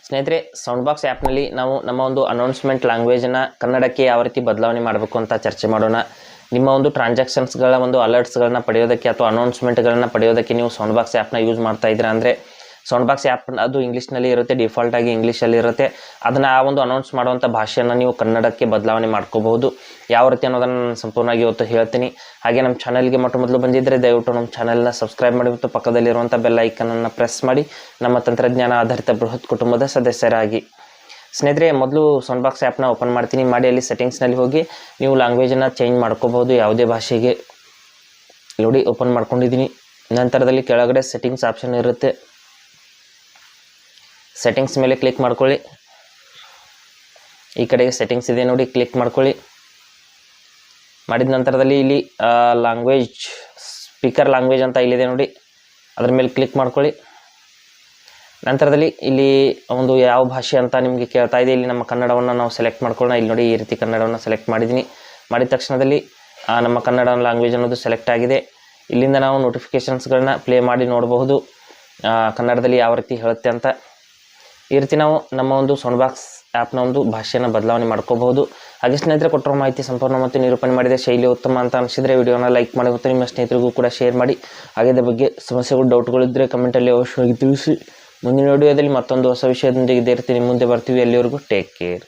ಸ್ನೇಹಿತರೆ, sound box ಆ್ಯಪ್ನಲ್ಲಿ ನಾವು ನಮ್ಮ ಒಂದು ಅನೌನ್ಸ್ಮೆಂಟ್ ಲ್ಯಾಂಗ್ವೇಜನ್ನು ಕನ್ನಡಕ್ಕೆ ಯಾವ ರೀತಿ ಬದಲಾವಣೆ ಮಾಡಬೇಕು ಅಂತ ಚರ್ಚೆ ಮಾಡೋಣ. ನಿಮ್ಮ ಒಂದು ಟ್ರಾನ್ಸಾಕ್ಷನ್ಸ್ಗಳ ಒಂದು ಅಲರ್ಟ್ಸ್ಗಳನ್ನ ಪಡೆಯೋದಕ್ಕೆ ಅಥವಾ ಅನೌನ್ಸ್ಮೆಂಟ್ಗಳನ್ನು ಪಡೆಯೋದಕ್ಕೆ ನೀವು ಸೌಂಡ್ ಬಾಕ್ಸ್ ಆ್ಯಪ್ನ ಯೂಸ್ ಮಾಡ್ತಾ ಇದ್ದೀರಾ ಅಂದರೆ, ಸೌಂಡ್ ಬಾಕ್ಸ್ ಆ್ಯಪ್ ಅದು ಇಂಗ್ಲೀಷ್ನಲ್ಲಿ ಇರುತ್ತೆ, ಡಿಫಾಲ್ಟಾಗಿ ಇಂಗ್ಲೀಷಲ್ಲಿ ಇರುತ್ತೆ. ಅದನ್ನು ಆ ಒಂದು ಅನೌನ್ಸ್ ಮಾಡುವಂಥ ಭಾಷೆಯನ್ನು ನೀವು ಕನ್ನಡಕ್ಕೆ ಬದಲಾವಣೆ ಮಾಡ್ಕೋಬಹುದು. ಯಾವ ರೀತಿ ಅನ್ನೋದನ್ನು ನಾನು ಸಂಪೂರ್ಣವಾಗಿ ಇವತ್ತು ಹೇಳ್ತೀನಿ. ಹಾಗೆ ನಮ್ಮ ಚಾನಲ್ಗೆ ಮೊದಲು ಬಂದಿದ್ದರೆ ದಯವಿಟ್ಟು ನಮ್ಮ ಚಾನಲ್ನ ಸಬ್ಸ್ಕ್ರೈಬ್ ಮಾಡಿ ಮತ್ತು ಪಕ್ಕದಲ್ಲಿರುವಂಥ ಬೆಲ್ ಐಕನನ್ನು ಪ್ರೆಸ್ ಮಾಡಿ ನಮ್ಮ ತಂತ್ರಜ್ಞಾನ ಆಧಾರಿತ ಬೃಹತ್ ಕುಟುಂಬದ ಸದಸ್ಯರಾಗಿ. ಸ್ನೇಹಿತರೆ, ಮೊದಲು ಸೌಂಡ್ ಬಾಕ್ಸ್ ಆ್ಯಪ್ನ ಓಪನ್ ಮಾಡ್ತೀನಿ. ಮಾಡಿ ಅಲ್ಲಿ ಸೆಟ್ಟಿಂಗ್ಸ್ನಲ್ಲಿ ಹೋಗಿ ನೀವು ಲ್ಯಾಂಗ್ವೇಜನ್ನು ಚೇಂಜ್ ಮಾಡ್ಕೋಬಹುದು ಯಾವುದೇ ಭಾಷೆಗೆ. ನೋಡಿ, ಓಪನ್ ಮಾಡ್ಕೊಂಡಿದ್ದೀನಿ. ನಂತರದಲ್ಲಿ ಕೆಳಗಡೆ ಸೆಟ್ಟಿಂಗ್ಸ್ ಆಪ್ಷನ್ ಇರುತ್ತೆ. ಸೆಟ್ಟಿಂಗ್ಸ್ ಮೇಲೆ ಕ್ಲಿಕ್ ಮಾಡ್ಕೊಳ್ಳಿ. ಈ ಕಡೆಗೆ ಸೆಟ್ಟಿಂಗ್ಸ್ ಇದೆ ನೋಡಿ, ಕ್ಲಿಕ್ ಮಾಡ್ಕೊಳ್ಳಿ. ಮಾಡಿದ ನಂತರದಲ್ಲಿ ಇಲ್ಲಿ ಲ್ಯಾಂಗ್ವೇಜ್, ಸ್ಪೀಕರ್ ಲ್ಯಾಂಗ್ವೇಜ್ ಅಂತ ಇಲ್ಲಿದೆ ನೋಡಿ, ಅದ್ರ ಮೇಲೆ ಕ್ಲಿಕ್ ಮಾಡ್ಕೊಳ್ಳಿ. ನಂತರದಲ್ಲಿ ಇಲ್ಲಿ ಒಂದು ಯಾವ ಭಾಷೆ ಅಂತ ನಿಮಗೆ ಕೇಳ್ತಾ ಇದೆ. ಇಲ್ಲಿ ನಮ್ಮ ಕನ್ನಡವನ್ನು ನಾವು ಸೆಲೆಕ್ಟ್ ಮಾಡ್ಕೊಳ್ಳೋಣ. ಇಲ್ಲಿ ನೋಡಿ, ಈ ರೀತಿ ಕನ್ನಡವನ್ನು ಸೆಲೆಕ್ಟ್ ಮಾಡಿದ್ದೀನಿ. ಮಾಡಿದ ತಕ್ಷಣದಲ್ಲಿ ನಮ್ಮ ಕನ್ನಡ ಲ್ಯಾಂಗ್ವೇಜ್ ಅನ್ನೋದು ಸೆಲೆಕ್ಟ್ ಆಗಿದೆ. ಇಲ್ಲಿಂದ ನಾವು ನೋಟಿಫಿಕೇಷನ್ಸ್ಗಳನ್ನ ಪ್ಲೇ ಮಾಡಿ ನೋಡಬಹುದು ಕನ್ನಡದಲ್ಲಿ ಯಾವ ರೀತಿ ಹೇಳುತ್ತೆ ಅಂತ. ಈ ರೀತಿ ನಾವು ನಮ್ಮ ಒಂದು ಸೌಂಡ್ ಬಾಕ್ಸ್ ಆ್ಯಪ್ನ ಒಂದು ಭಾಷೆಯನ್ನು ಬದಲಾವಣೆ ಮಾಡ್ಕೋಬಹುದು. ಹಾಗೆ ಸ್ನೇಹಿತರೆ, ಕೊಟ್ಟಿರೋ ಮಾಹಿತಿ ಸಂಪೂರ್ಣ ಮತ್ತು ನಿರೂಪಣೆ ಮಾಡಿದ ಶೈಲಿ ಉತ್ತಮ ಅಂತ ಅನಿಸಿದರೆ ವಿಡಿಯೋನ ಲೈಕ್ ಮಾಡಿ ಮತ್ತು ನಿಮ್ಮ ಸ್ನೇಹಿತರಿಗೂ ಕೂಡ ಶೇರ್ ಮಾಡಿ. ಹಾಗೆ ಇದರ ಬಗ್ಗೆ ಸಮಸ್ಯೆಗಳು, ಡೌಟ್ಗಳಿದ್ದರೆ ಕಮೆಂಟಲ್ಲಿ ಅವಶ್ಯವಾಗಿ ತಿಳಿಸಿ. ಮುಂದಿನ ವಿಡಿಯೋದಲ್ಲಿ ಮತ್ತೊಂದು ಹೊಸ ವಿಷಯದೊಂದಿಗೆ ಇದೇ ರೀತಿ ನಿಮ್ಮ ಮುಂದೆ ಬರ್ತೀವಿ. ಎಲ್ಲಿವರೆಗೂ ಟೇಕ್ ಕೇರ್.